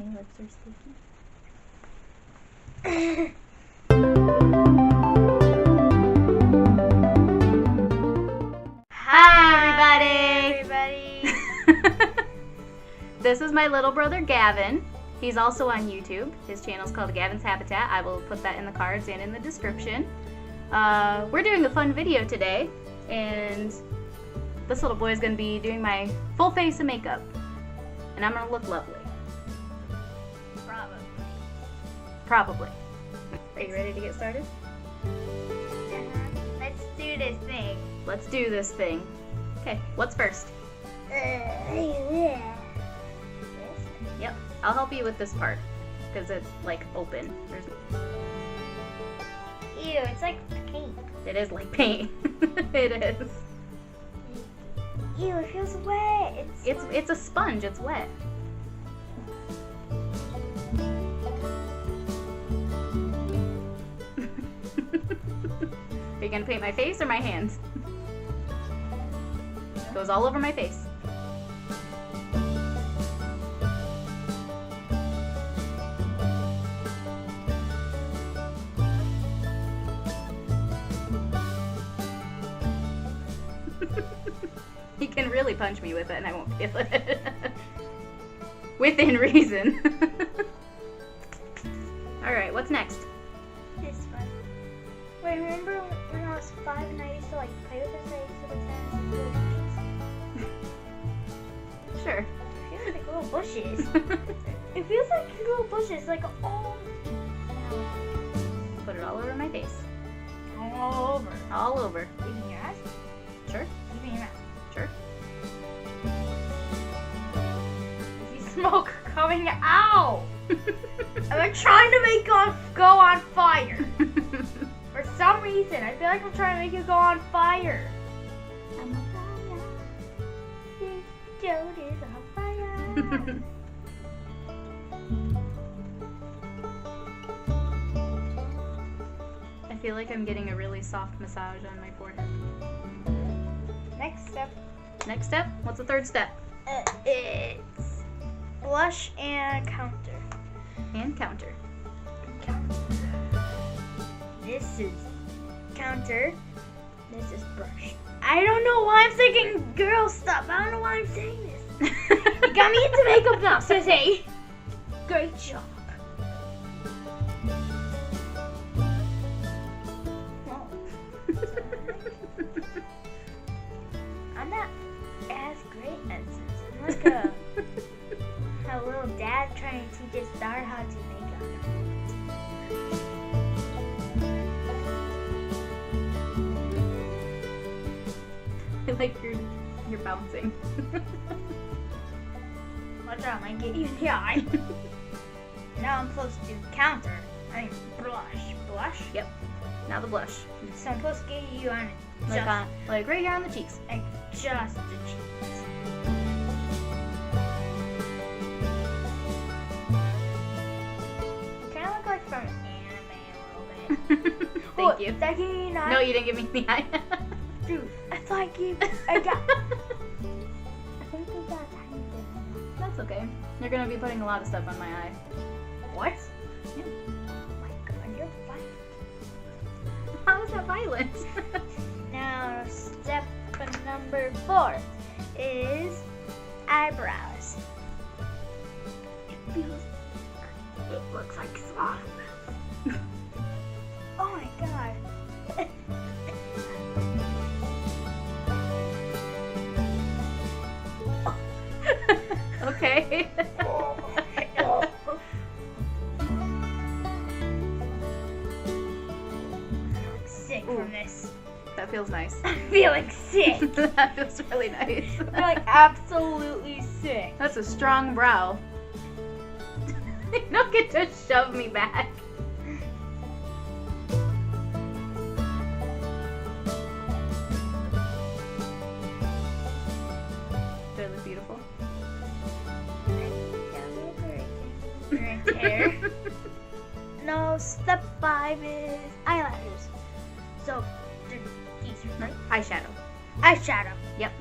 My lips are sticky. Hi, everybody. This is my little brother Gavin. He's also on YouTube. His channel's called Gavin's Habitat. I will put that in the cards and in the description. We're doing a fun video today, and this little boy is going to be doing my full face of makeup, and I'm going to look lovely. Probably. Are you ready to get started? Let's do this thing. Let's do this thing. Okay, what's first? This? Yep, I'll help you with this part because it's like open. Ew, it's like paint. It is like paint. It is. Ew, it feels wet. It's a sponge. It's wet. Are you gonna paint my face or my hands? Goes all over my face. You can really punch me with it and I won't feel it. Within reason. Alright, what's next? This one. Wait, remember when I was 5 and I used to like play with this? I used to pretend little bushes. Sure. It feels like little bushes. It feels like little bushes, like all. Put it all over my face. All over. All over. Even your eyes? Sure. Even your mouth. Sure. I see smoke coming out. I'm like trying to make it go on fire. For some reason, I feel like I'm trying to make it go on fire. I'm on fire. This Joe is on fire. I feel like I'm getting a really soft massage on my forehead. Next step. Next step? What's the third step? It's blush and counter. And counter. This is counter. This is brush. I don't know why I'm thinking girl stuff. I don't know why I'm saying this. You got me into makeup now, Sissy. Great job. Oh. I'm not as great as this. I'm like a little dad trying to teach his daughter how to make up. I like you're bouncing. Watch out, I might get you in the eye. Now I'm supposed to counter. I mean blush. Blush? Yep. Now the blush. So I'm supposed to get you on Like right here on the cheeks. like just the cheeks. You kind of look like from anime a little bit. Thank you. Did I give you an eye? No, you didn't give me the eye. Dude, I thought I gave. I got. I think I got a tiny bit. That's okay. You're gonna be putting a lot of stuff on my eye. What? Yeah. Oh my god, you're fine. How is that violent? Now, step number 4 is eyebrows. It looks like small. Oh my god. Okay. Sick Ooh. from this. That feels nice. I'm feeling sick. That feels really nice. I'm like absolutely sick. That's a strong brow. You don't get to shove me back. Do I look beautiful? Right there. No, step 5 is eyelashes. So, these are Right? Eyeshadow. eyeshadow. Yep.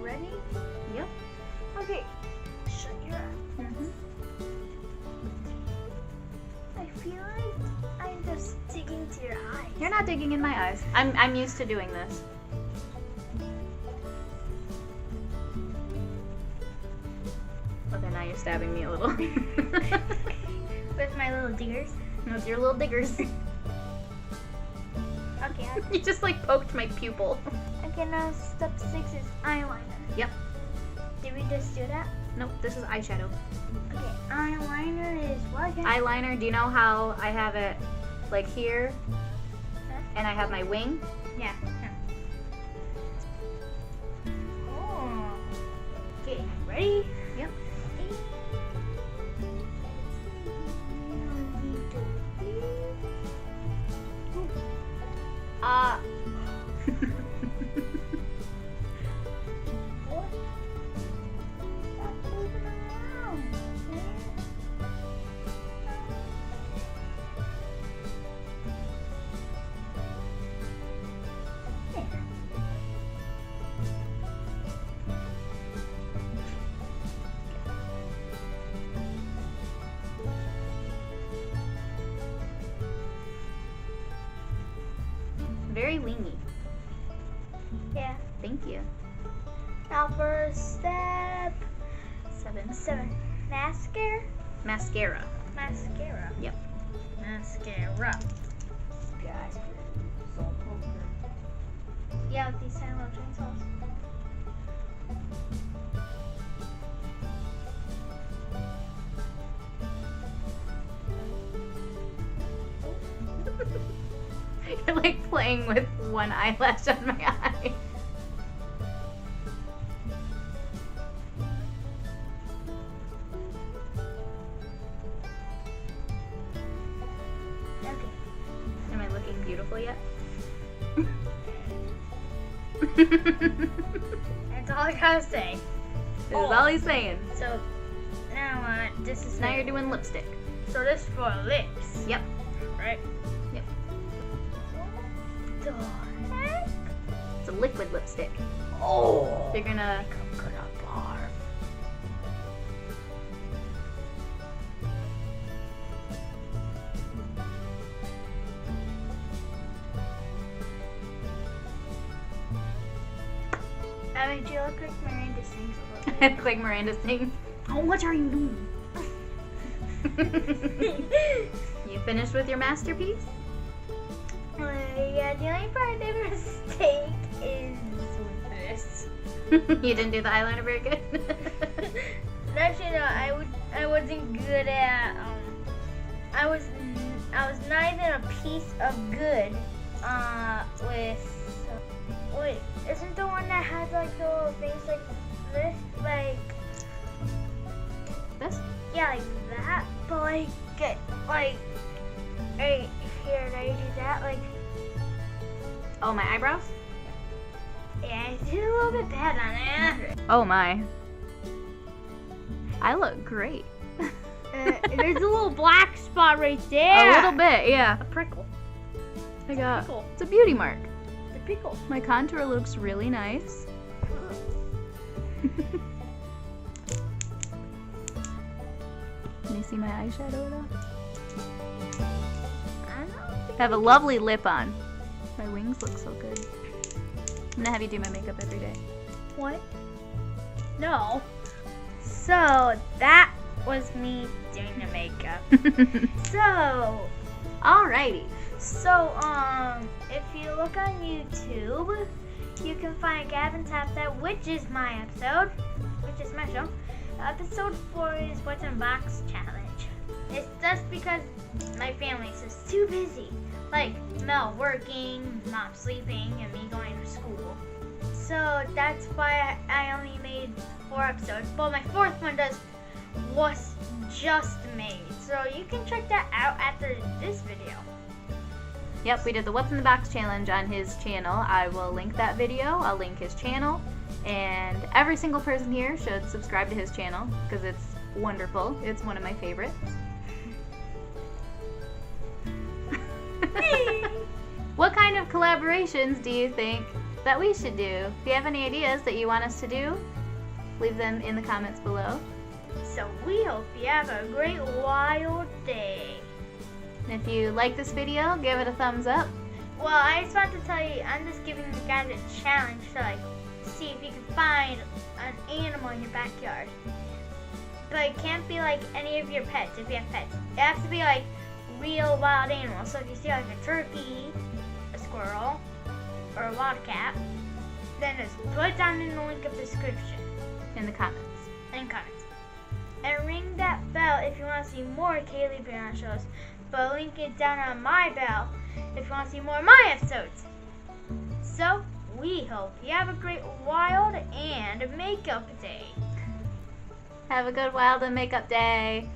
Ready? Yep. Okay. Shut your eyes. into your eyes. You're not digging in my eyes. I'm used to doing this. Okay, now you're stabbing me a little. With my little diggers. With your little diggers. Okay. You just like poked my pupil. Okay, now step 6 is eyeliner. Yep. Did we just do that? Nope, this is eyeshadow. Okay, eyeliner is what again? Eyeliner, do you know how I have it like here? Huh? And I have my wing? Yeah. Oh. Okay, ready? Yep. What? Stop moving around, man. There. Very wingy. Yeah. Thank you. Now first step 7. Mascara. Mascara. Mascara. Yep. Mascara. Guys, yeah, with these tiny little chainsaws. You're like playing with one eyelash on my eye. Okay. Am I looking beautiful yet? That's all I gotta say. This is all he's saying. So now this is Now you're doing lipstick. So this is for lips. Yep. Right? Yep. What the heck? It's a liquid lipstick. Oh. You're gonna I'm gonna barf. That makes you look like Miranda sings a little it's like Miranda sings. Oh, what are you doing? You finished with your masterpiece? Yeah, the only part I did mistake is this. You didn't do the eyeliner very good. Actually, no, I wasn't good at I was not even a piece of good with wait, isn't the one that has like the little things like this, like This? yeah, like that, but like right here, did I do that? Like Oh, my eyebrows? yeah, I did a little bit bad on it. Oh my. I look great. There's a little black spot right there. A little bit, yeah. A prickle. I got pickle. it's a beauty mark. The pickle. My contour looks really nice. Can you see my eyeshadow at all? I don't think I have a lovely lip on. My wings look so good. I'm gonna have you do my makeup every day. What? No. So that was me doing the makeup. So Alrighty. if you look on YouTube, you can find Gavin Taps That, which is my episode, which is my show. Episode 4 is What's in Box Challenge. It's just because my family's just too busy. Like Mel working, Mom sleeping, and me going to school. So that's why I only made 4 episodes. But my 4th one was just made. So you can check that out after this video. Yep, we did the What's in the Box challenge on his channel. I will link that video. I'll link his channel. And every single person here should subscribe to his channel because it's wonderful. It's one of my favorites. What kind of collaborations do you think that we should do? If you have any ideas that you want us to do, leave them in the comments below. So we hope you have a great wild day. If you like this video, give it a thumbs up. Well, I just want to tell you, I'm just giving you guys a challenge to like see if you can find an animal in your backyard. But it can't be like any of your pets if you have pets. It has to be like real wild animals. So if you see like a turkey, a squirrel, or a wildcat, then just put it down in the link of description. In the comments. And ring that bell if you want to see more Kaleigh Brianna shows. But link it down on my bell if you want to see more of my episodes. So, we hope you have a great wild and makeup day. Have a good wild and makeup day.